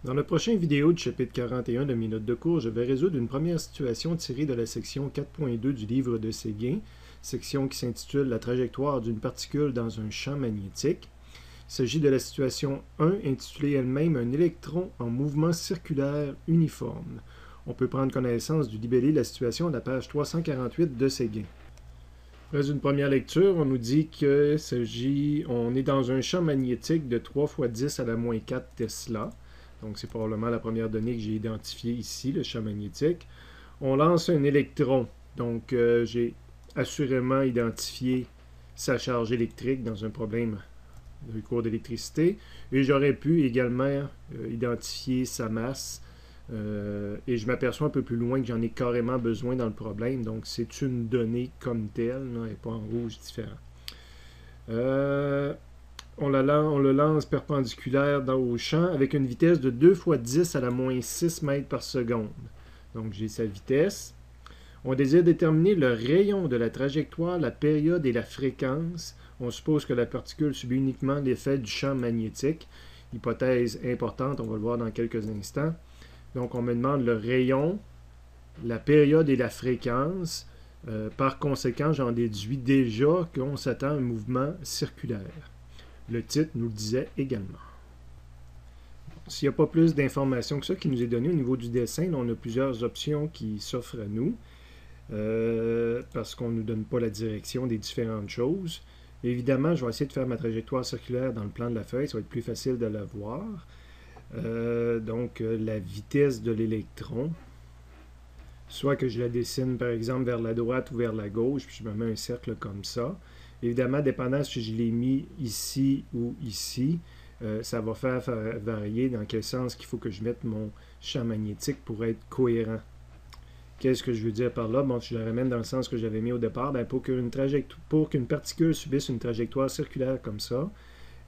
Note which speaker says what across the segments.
Speaker 1: Dans la prochaine vidéo du chapitre 41 de mes notes de cours, je vais résoudre une première situation tirée de la section 4.2 du livre de Séguin, section qui s'intitule « La trajectoire d'une particule dans un champ magnétique ». Il s'agit de la situation 1, intitulée elle-même « Un électron en mouvement circulaire uniforme ». On peut prendre connaissance du libellé de la situation à la page 348 de Séguin. Après une première lecture, on nous dit qu'on est dans un champ magnétique de 3 × 10 à la moins 4 Tesla. Donc, c'est probablement la première donnée que j'ai identifiée ici, le champ magnétique. On lance un électron. Donc, j'ai assurément identifié sa charge électrique dans un problème de cours d'électricité. Et j'aurais pu également identifier sa masse. Et je m'aperçois un peu plus loin que j'en ai carrément besoin dans le problème. Donc, c'est une donnée comme telle, là, et pas en rouge différent. On le lance perpendiculaire au champ avec une vitesse de 2 × 10 à la moins 6 mètres par seconde. Donc, j'ai sa vitesse. On désire déterminer le rayon de la trajectoire, la période et la fréquence. On suppose que la particule subit uniquement l'effet du champ magnétique. Hypothèse importante, on va le voir dans quelques instants. Donc, on me demande le rayon, la période et la fréquence. Par conséquent, j'en déduis déjà qu'on s'attend à un mouvement circulaire. Le titre nous le disait également. S'il n'y a pas plus d'informations que ça qui nous est donné au niveau du dessin, là, on a plusieurs options qui s'offrent à nous parce qu'on ne nous donne pas la direction des différentes choses. Évidemment, je vais essayer de faire ma trajectoire circulaire dans le plan de la feuille, ça va être plus facile de la voir. Donc, la vitesse de l'électron, soit que je la dessine par exemple vers la droite ou vers la gauche, puis je me mets un cercle comme ça. Évidemment, dépendant si je l'ai mis ici ou ici, ça va faire varier dans quel sens qu'il faut que je mette mon champ magnétique pour être cohérent. Qu'est-ce que je veux dire par là? Bon, si je le ramène dans le sens que j'avais mis au départ, bien, pour qu'une particule subisse une trajectoire circulaire comme ça,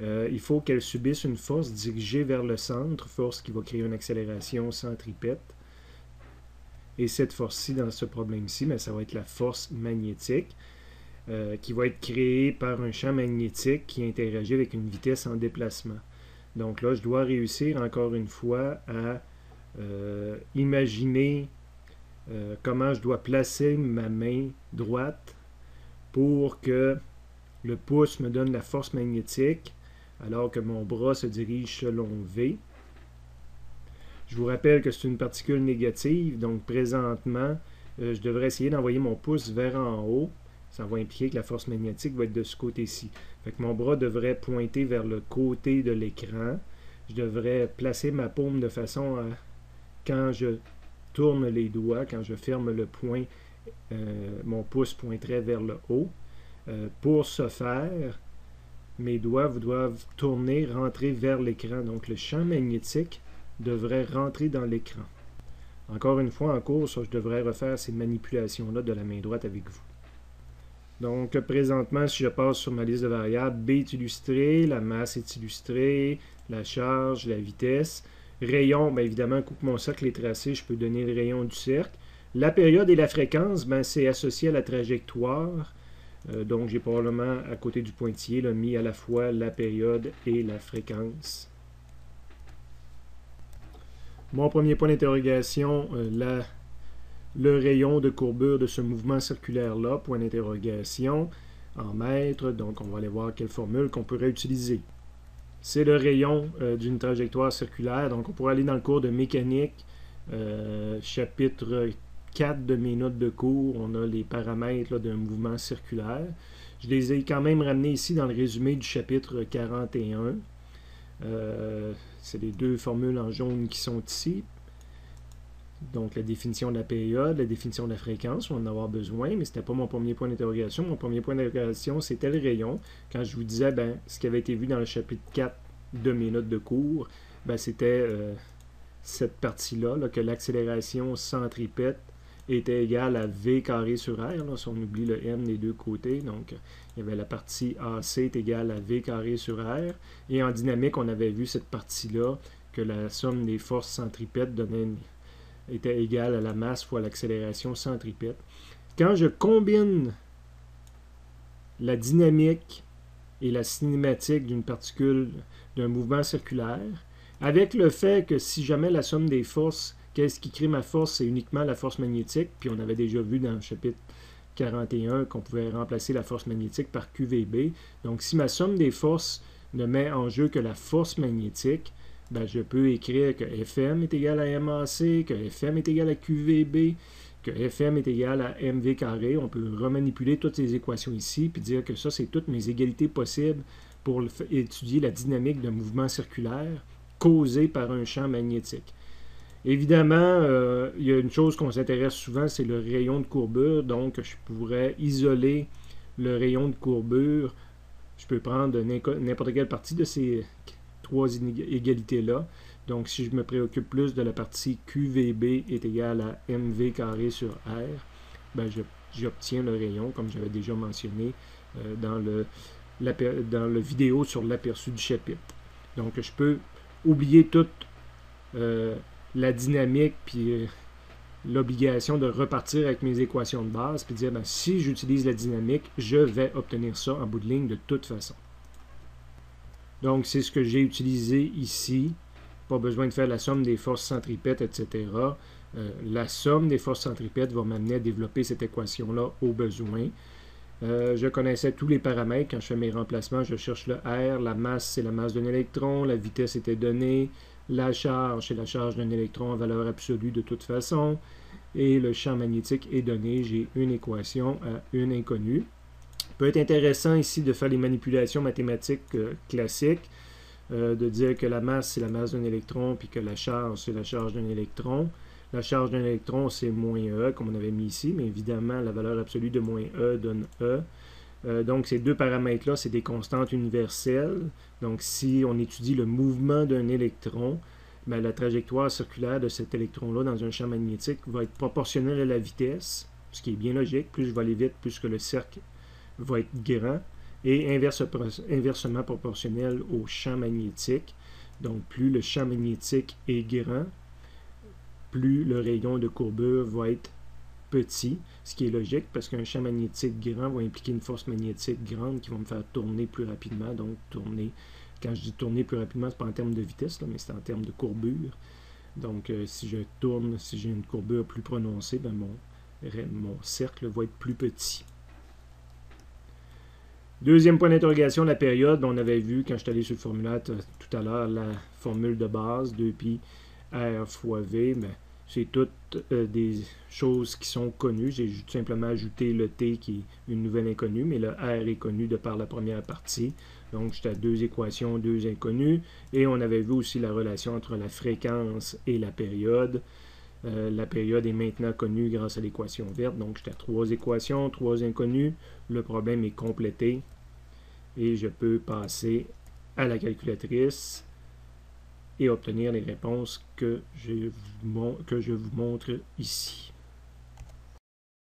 Speaker 1: il faut qu'elle subisse une force dirigée vers le centre, force qui va créer une accélération centripète. Et cette force-ci, dans ce problème-ci, ça va être la force magnétique. Qui va être créé par un champ magnétique qui interagit avec une vitesse en déplacement. Donc là, je dois réussir encore une fois à imaginer comment je dois placer ma main droite pour que le pouce me donne la force magnétique alors que mon bras se dirige selon V. Je vous rappelle que c'est une particule négative, donc présentement, je devrais essayer d'envoyer mon pouce vers en haut. Ça va impliquer que la force magnétique va être de ce côté-ci. Fait que mon bras devrait pointer vers le côté de l'écran. Je devrais placer ma paume de façon à, quand je tourne les doigts, quand je ferme le poing, mon pouce pointerait vers le haut. Pour ce faire, mes doigts doivent tourner, rentrer vers l'écran. Donc le champ magnétique devrait rentrer dans l'écran. Encore une fois, en cours, je devrais refaire ces manipulations-là de la main droite avec vous. Donc, présentement, si je passe sur ma liste de variables, B est illustré, la masse est illustrée, la charge, la vitesse. Rayon, bien évidemment, coup que mon cercle est tracé, je peux donner le rayon du cercle. La période et la fréquence, c'est associé à la trajectoire. Donc, j'ai probablement, à côté du pointillé, là, mis à la fois la période et la fréquence. Mon premier point d'interrogation, le rayon de courbure de ce mouvement circulaire-là, point d'interrogation, en mètres. Donc, on va aller voir quelle formule qu'on pourrait utiliser. C'est le rayon d'une trajectoire circulaire. Donc, on pourrait aller dans le cours de mécanique, chapitre 4 de mes notes de cours. On a les paramètres d'un mouvement circulaire. Je les ai quand même ramenés ici dans le résumé du chapitre 41. C'est les deux formules en jaune qui sont ici. Donc, la définition de la période, la définition de la fréquence, on va en avoir besoin, mais ce n'était pas mon premier point d'interrogation. Mon premier point d'interrogation, c'était le rayon. Quand je vous disais, ce qui avait été vu dans le chapitre 4 de mes notes de cours, c'était cette partie-là, que l'accélération centripète était égale à V carré sur R, là, si on oublie le M des deux côtés. Donc, il y avait la partie AC est égale à V carré sur R. Et en dynamique, on avait vu cette partie-là, que la somme des forces centripètes était égale à la masse fois l'accélération centripète. Quand je combine la dynamique et la cinématique d'une particule, d'un mouvement circulaire, Avec le fait que si jamais la somme des forces, qu'est-ce qui crée ma force, c'est uniquement la force magnétique, puis on avait déjà vu dans le chapitre 41 qu'on pouvait remplacer la force magnétique par QVB. Donc si ma somme des forces ne met en jeu que la force magnétique, ben, je peux écrire que Fm est égal à MAC, que Fm est égal à QVB, que Fm est égal à mv carré. On peut remanipuler toutes ces équations ici, puis dire que ça, c'est toutes mes égalités possibles pour étudier la dynamique d'un mouvement circulaire causé par un champ magnétique. Évidemment, il y a une chose qu'on s'intéresse souvent, c'est le rayon de courbure. Donc, je pourrais isoler le rayon de courbure. Je peux prendre n'importe quelle partie de ces trois égalités-là. Donc, si je me préoccupe plus de la partie QVB est égal à mv carré sur R, ben j'obtiens le rayon, comme j'avais déjà mentionné dans le vidéo sur l'aperçu du chapitre. Donc, je peux oublier toute la dynamique puis l'obligation de repartir avec mes équations de base puis dire, ben, si j'utilise la dynamique, je vais obtenir ça en bout de ligne de toute façon. Donc, c'est ce que j'ai utilisé ici. Pas besoin de faire la somme des forces centripètes, etc. La somme des forces centripètes va m'amener à développer cette équation-là au besoin. Je connaissais tous les paramètres. Quand je fais mes remplacements, je cherche le R. La masse, c'est la masse d'un électron. La vitesse était donnée. La charge, c'est la charge d'un électron en valeur absolue de toute façon. Et le champ magnétique est donné. J'ai une équation à une inconnue. Il peut être intéressant ici de faire les manipulations mathématiques classiques, de dire que la masse, c'est la masse d'un électron, puis que la charge, c'est la charge d'un électron. La charge d'un électron, c'est moins E, comme on avait mis ici, mais évidemment, la valeur absolue de moins E donne E. Donc, ces deux paramètres-là, c'est des constantes universelles. Donc, si on étudie le mouvement d'un électron, ben, la trajectoire circulaire de cet électron-là dans un champ magnétique va être proportionnelle à la vitesse, ce qui est bien logique. Plus je vais aller vite, plus que le cercle va être grand, et inversement proportionnel au champ magnétique. Donc, plus le champ magnétique est grand, plus le rayon de courbure va être petit, ce qui est logique parce qu'un champ magnétique grand va impliquer une force magnétique grande qui va me faire tourner plus rapidement. Donc, tourner, quand je dis tourner plus rapidement, ce n'est pas en termes de vitesse, là, mais c'est en termes de courbure. Donc, si je tourne, si j'ai une courbure plus prononcée, ben mon cercle va être plus petit. Deuxième point d'interrogation, la période. On avait vu, quand je suis allé sur le formulaire tout à l'heure, la formule de base, 2π R fois V. Ben, c'est toutes des choses qui sont connues. J'ai tout simplement ajouté le T qui est une nouvelle inconnue, mais le R est connu de par la première partie. Donc, j'étais à deux équations, deux inconnues. Et on avait vu aussi la relation entre la fréquence et la période. La période est maintenant connue grâce à l'équation verte. Donc, j'étais à trois équations, trois inconnues. Le problème est complété. Et je peux passer à la calculatrice et obtenir les réponses que je vous montre ici.